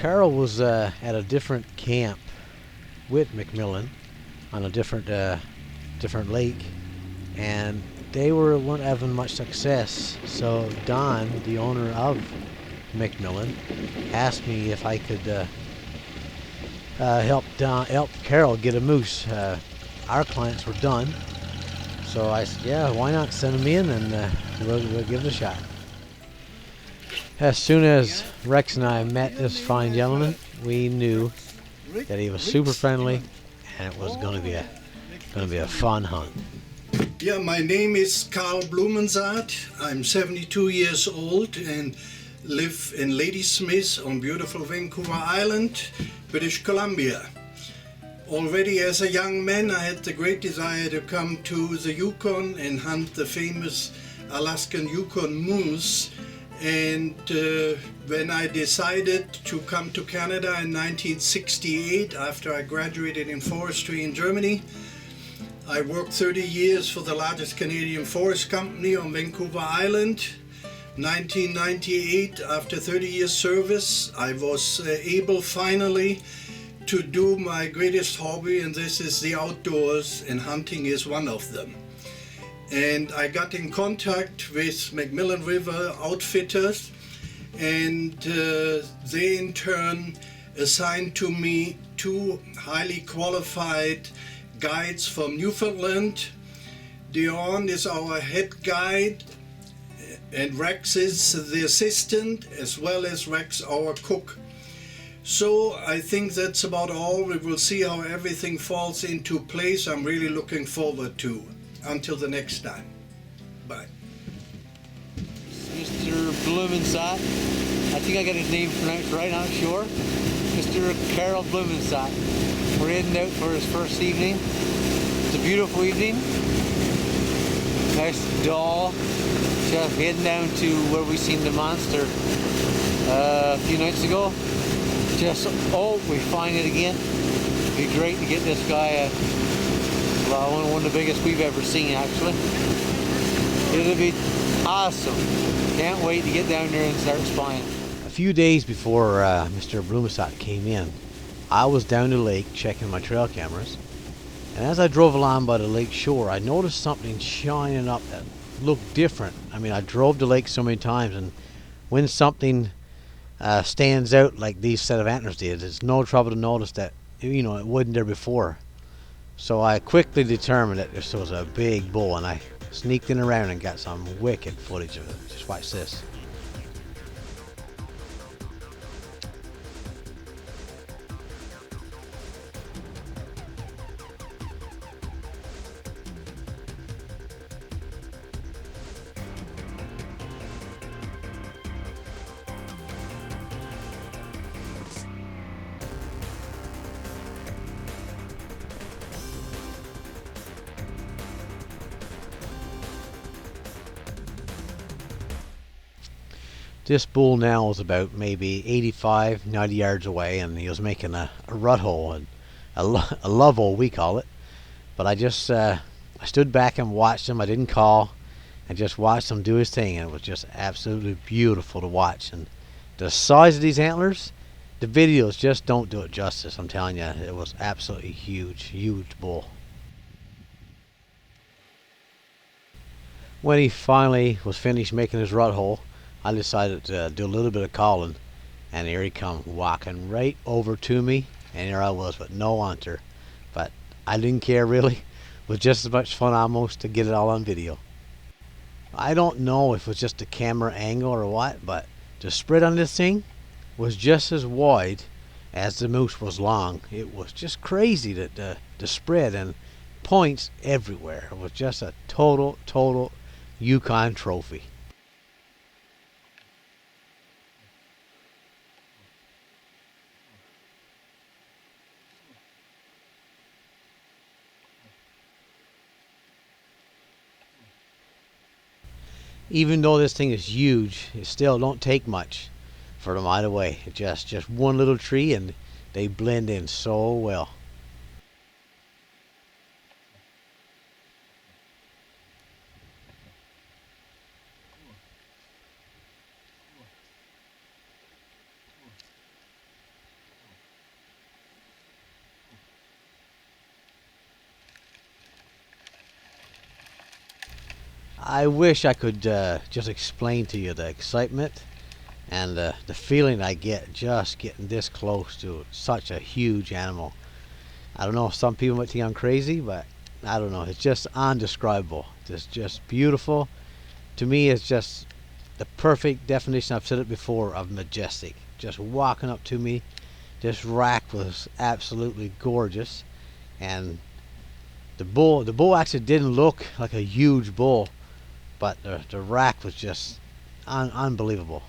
Carol was at a different camp with Macmillan on a different lake, and they weren't having much success. So Don, the owner of Macmillan, asked me if I could help Carol get a moose. Our clients were done, so I said, yeah, why not send them in, and we'll give it a shot. As soon as Rex and I met this fine gentleman, we knew that he was super friendly, and it was going to be a fun hunt. Yeah, my name is Carl Blumensaat. I'm 72 years old and live in Ladysmith on beautiful Vancouver Island, British Columbia. Already as a young man, I had the great desire to come to the Yukon and hunt the famous Alaskan Yukon moose. And when I decided to come to Canada in 1968, after I graduated in forestry in Germany, I worked 30 years for the largest Canadian forest company on Vancouver Island. 1998, after 30 years service, I was able finally to do my greatest hobby, and this is the outdoors, and hunting is one of them. And I got in contact with Macmillan River outfitters, and they in turn assigned to me two highly qualified guides from Newfoundland. Dion is our head guide, and Rex is the assistant, as well as Rex our cook. So I think that's about all. We will see how everything falls into place. I'm really looking forward to. Until the next time. Bye. Mr. Blumensaat. I think I got his name pronounced right, I'm not sure. Mr. Carl Blumensaat. We're heading out for his first evening. It's a beautiful evening. Nice doll. Just heading down to where we seen the monster a few nights ago. We find it again. It'd be great to get this guy one of the biggest we've ever seen, actually. It'll be awesome. Can't wait to get down there and start spying. A few days before Mr. Blumensaat came in, I was down the lake checking my trail cameras, and as I drove along by the lake shore, I noticed something shining up that looked different. I mean, I drove the lake so many times, and when something stands out like these set of antlers did, it's no trouble to notice that, it wasn't there before. So I quickly determined that this was a big bull, and I sneaked in around and got some wicked footage of it. Just watch this. This bull now was about maybe 85, 90 yards away, and he was making a rut hole, and a love hole we call it. But I just I stood back and watched him. I didn't call. I just watched him do his thing, and it was just absolutely beautiful to watch. And the size of these antlers, the videos just don't do it justice. I'm telling you, it was absolutely huge bull. When he finally was finished making his rut hole, I decided to do a little bit of calling, and here he come walking right over to me, and here I was with no hunter. But I didn't care really. It was just as much fun almost to get it all on video. I don't know if it was just the camera angle or what, but the spread on this thing was just as wide as the moose was long. It was just crazy that the spread and points everywhere. It was just a total Yukon trophy. Even though this thing is huge, it still don't take much for them out of the way. It's just one little tree, and they blend in so well. I wish I could just explain to you the excitement and the feeling I get just getting this close to such a huge animal. I don't know, some people might think I'm crazy, but I don't know, it's just undescribable. It's just beautiful. To me, it's just the perfect definition, I've said it before, of majestic. Just walking up to me, this rack was absolutely gorgeous. And the bull actually didn't look like a huge bull, but the rack was just unbelievable.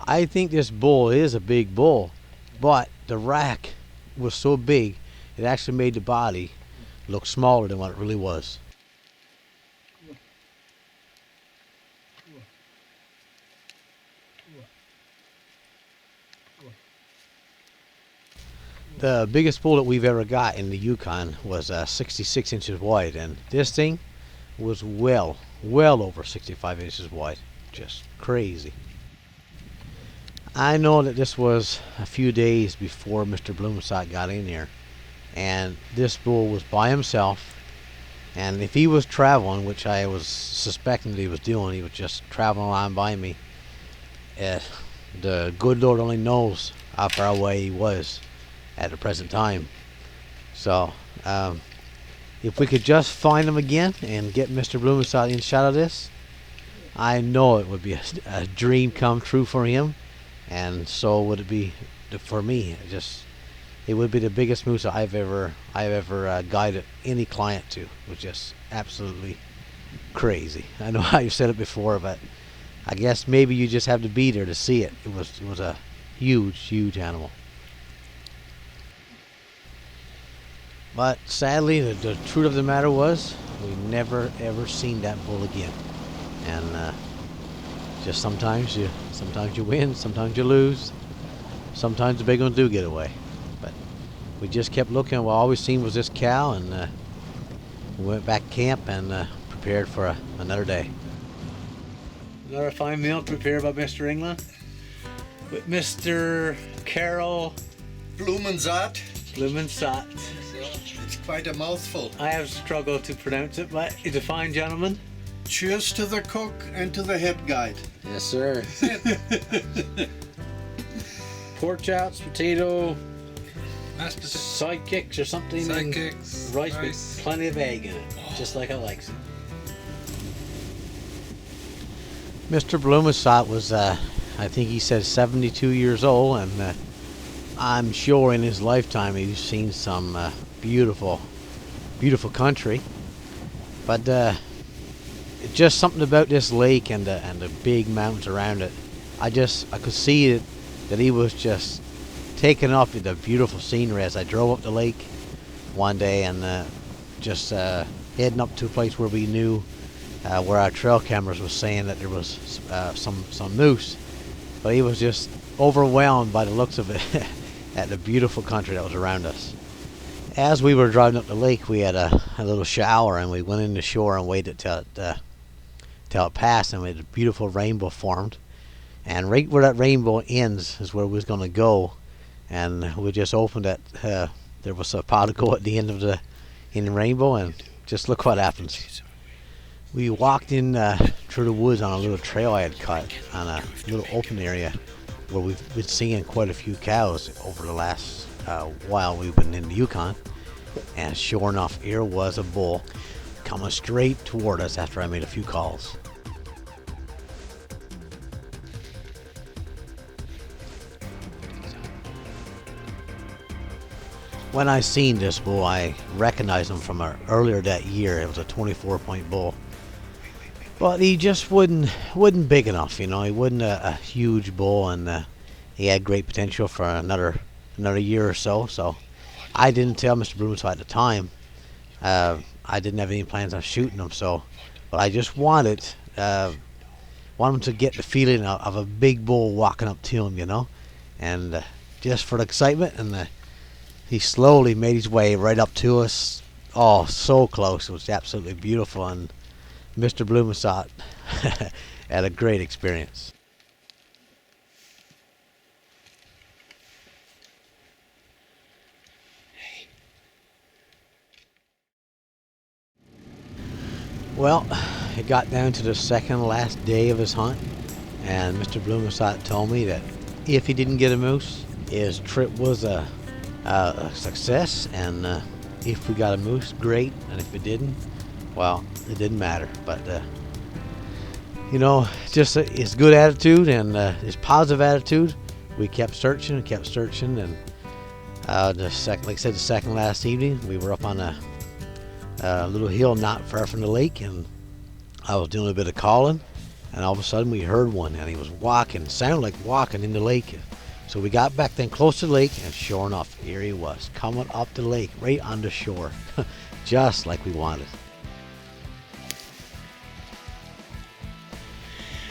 I think this bull is a big bull, but the rack was so big, it actually made the body look smaller than what it really was. The biggest bull that we've ever got in the Yukon was 66 inches wide, and this thing was well over 65 inches wide. Just crazy. I know that this was a few days before Mr. Bloomsot got in here, and this bull was by himself, and if he was traveling, which I was suspecting that he was doing, he was just traveling along by me. The good Lord only knows how far away he was at the present time. So if we could just find him again and get Mr. Bloomsot in shot of this, I know it would be a dream come true for him, and so would it be for me. It would be the biggest moose I've ever guided any client to. It was just absolutely crazy. I know I've said it before, but I guess maybe you just have to be there to see it. It was a huge animal. But sadly, the truth of the matter was, we never ever seen that bull again. And just sometimes you win, sometimes you lose, sometimes the big ones do get away. But we just kept looking. Well, all we seen was this cow, and we went back to camp and prepared for another day. Another fine meal prepared by Mr. England with Mr. Carol Blumensat. Blumensaat. It's quite a mouthful. I have struggled to pronounce it, but he's a fine gentleman. Cheers to the cook and to the head guide. Yes, sir. Pork chops, potato, Mashed potato. sidekicks or something. Sidekicks. And rice with plenty of egg in it, just like I likes it. Mr. Blumensaat was, I think he said 72 years old, and I'm sure in his lifetime he's seen some beautiful country. But just something about this lake and the big mountains around it. I could see it, that he was just taken up with the beautiful scenery as I drove up the lake one day and just heading up to a place where we knew where our trail cameras was saying that there was some moose. But he was just overwhelmed by the looks of it at the beautiful country that was around us. As we were driving up the lake, we had a little shower, and we went in the shore and waited till it passed, and we had a beautiful rainbow formed. And right where that rainbow ends is where we was going to go. And we just opened it. There was a pot of gold at the end of the rainbow, and just look what happens. We walked in through the woods on a little trail I had cut on a little open area where we've been seeing quite a few cows over the last while we've been in the Yukon. And sure enough, here was a bull coming straight toward us after I made a few calls. When I seen this bull, I recognized him from earlier that year. It was a 24-point bull. But he just wasn't big enough, you know. He wasn't a huge bull, and he had great potential for another year or so. So I didn't tell Mr. Brunswick at the time. I didn't have any plans on shooting him. But I just wanted him to get the feeling of a big bull walking up to him, you know, and just for the excitement. And he slowly made his way right up to us. Oh, so close! It was absolutely beautiful, and Mr. Blumensaat had a great experience. Well, it got down to the second last day of his hunt, and Mr. Blumenstock told me that if he didn't get a moose, his trip was a success, and if we got a moose, great, and if we didn't, well, it didn't matter. But you know, just his good attitude and his positive attitude, we kept searching and kept searching, and like I said, the second last evening, we were up on a little hill not far from the lake, and I was doing a bit of calling, and all of a sudden we heard one, and he was walking, sounded like walking in the lake. So we got back then close to the lake, and sure enough, here he was, coming up the lake, right on the shore, just like we wanted.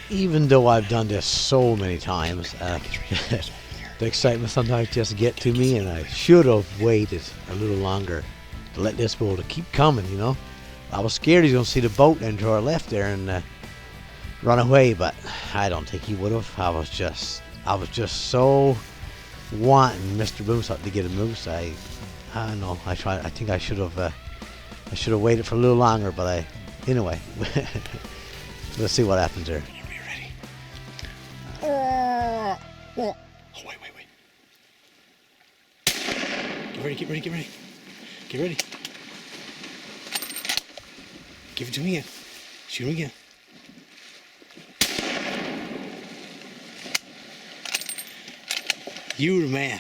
Even though I've done this so many times, the excitement sometimes just get to me, and I should have waited a little longer to let this bull to keep coming, you know. I was scared he's going to see the boat and to our left there and run away, but I don't think he would have. I was just so wanting Mr. Blumenstock to get a moose. I don't know. I think I should have waited for a little longer, but anyway. Let's see what happens there. Oh, wait. Get ready. Get ready. Give it to me again. Shoot him again. You the man.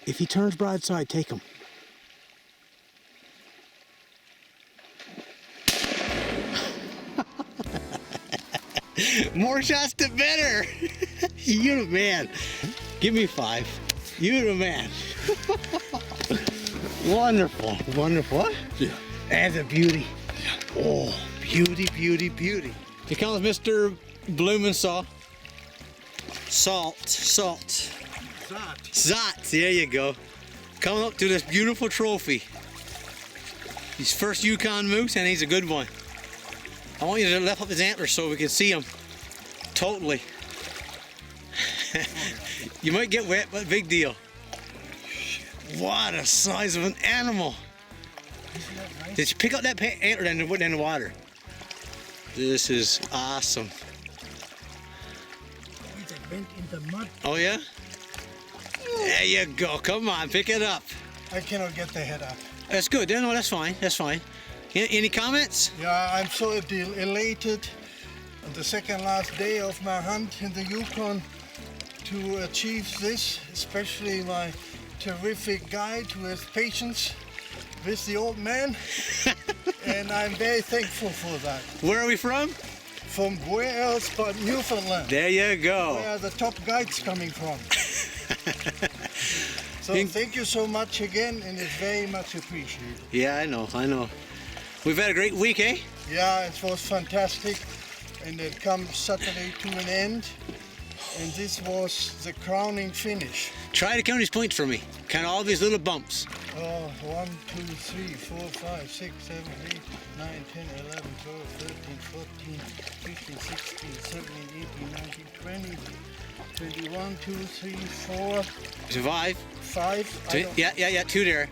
If he turns broadside, take him. More shots the better. You the man. Give me 5. You the man. Wonderful. Yeah. That's a beauty. Yeah. Oh, beauty. Here comes Mr. Blumenstock. Salt. Zot. There you go. Coming up to this beautiful trophy. His first Yukon moose, and he's a good one. I want you to lift up his antlers so we can see him totally. You might get wet, but big deal. What a size of an animal. Did you pick up that antler and put it in the water? This is awesome. It went in the mud. Oh yeah? There you go. Come on, pick it up. I cannot get the head up. That's good. No, that's fine. Any comments? Yeah, I'm so elated on the second last day of my hunt in the Yukon to achieve this, especially my terrific guide with patience with the old man. And I'm very thankful for that. Where are we from? From where else but Newfoundland. There you go. Where are the top guides coming from? So thank you so much again, and it's very much appreciated. Yeah, I know. We've had a great week, eh? Yeah, it was fantastic, and it comes Saturday to an end, and this was the crowning finish. Try to count his points for me. Count all these little bumps. 1, 2, 3, 4, 5, 6, 7, 8, 9, 10, 11, 12, 13, 14, 15, 16, 17, 18, 19, 20, 21, 2, 3, 4. Survive. 5. Yeah, 2 there.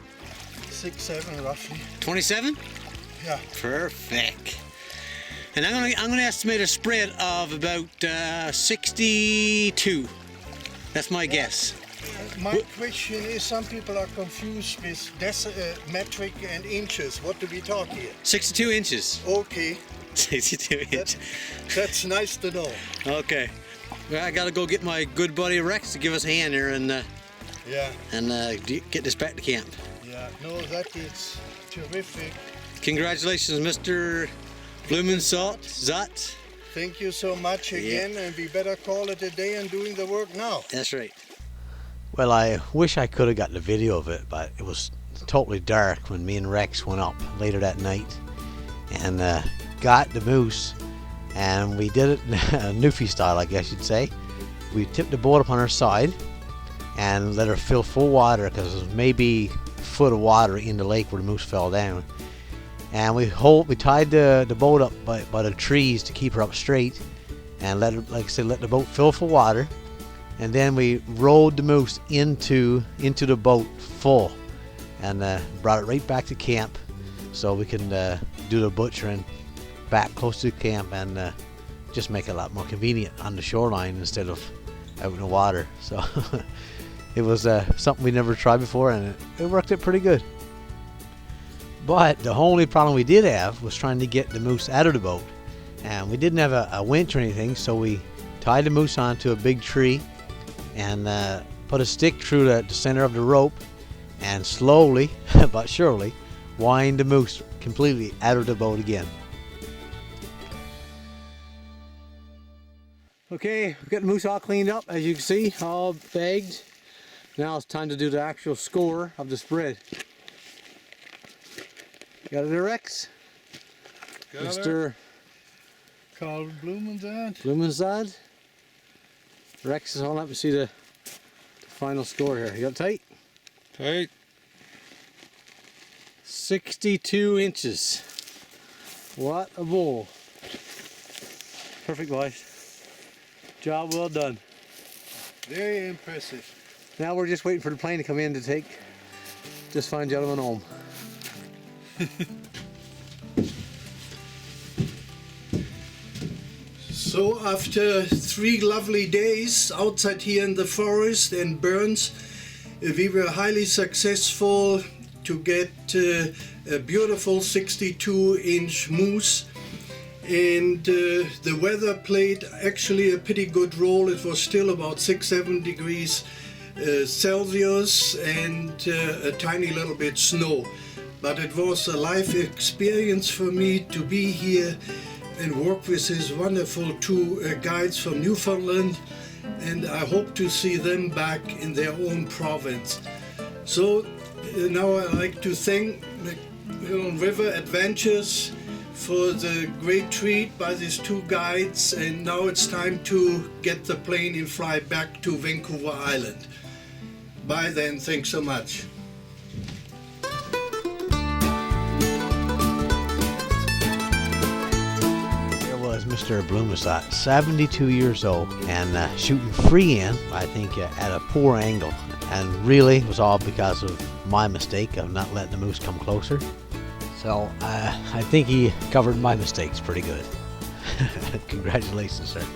6, 7 roughly. 27? Yeah. Perfect. And I'm gonna estimate a spread of about 62. That's my guess. My question is, some people are confused with metric and inches. What do we talk here? 62 inches. Okay. 62 inches. That's nice to know. Okay. Well, I gotta go get my good buddy Rex to give us a hand here and get this back to camp. Yeah. No, that is terrific. Congratulations, Mr. Blumenstock. Zot. Thank you so much again, and we better call it a day and doing the work now. That's right. Well, I wish I could have gotten a video of it, but it was totally dark when me and Rex went up later that night and got the moose, and we did it Newfie style, I guess you'd say. We tipped the boat up on her side and let her fill full water, because there was maybe a foot of water in the lake where the moose fell down. And we tied the boat up by the trees to keep her up straight, and let the boat fill full water. And then we rowed the moose into the boat full, and brought it right back to camp so we can do the butchering back close to camp and just make it a lot more convenient on the shoreline instead of out in the water. So it was something we never tried before, and it worked out pretty good. But the only problem we did have was trying to get the moose out of the boat, and we didn't have a winch or anything, so we tied the moose onto a big tree and put a stick through the center of the rope and slowly but surely wind the moose completely out of the boat again. Okay, we've got the moose all cleaned up, as you can see, all bagged. Now it's time to do the actual score of the spread. Got it, Rex? Got Mr. Carl Blumenzad. Blumenzad. Rex is holding up to see the final score here. You got it tight? Tight. 62 inches. What a bull. Perfect, boys. Job well done. Very impressive. Now we're just waiting for the plane to come in to take this fine gentleman home. So after 3 lovely days outside here in the forest and burns, we were highly successful to get a beautiful 62-inch moose. And the weather played actually a pretty good role. It was still about 6-7 degrees Celsius and a tiny little bit snow. But it was a life experience for me to be here and work with these wonderful 2 guides from Newfoundland, and I hope to see them back in their own province. So now I'd like to thank Macmillan River Adventures for the great treat by these 2 guides, and now it's time to get the plane and fly back to Vancouver Island. Bye then, thanks so much. Mr. Blumenzad, 72 years old, and shooting free in, I think, at a poor angle, and really it was all because of my mistake of not letting the moose come closer. So I think he covered my mistakes pretty good. Congratulations, sir.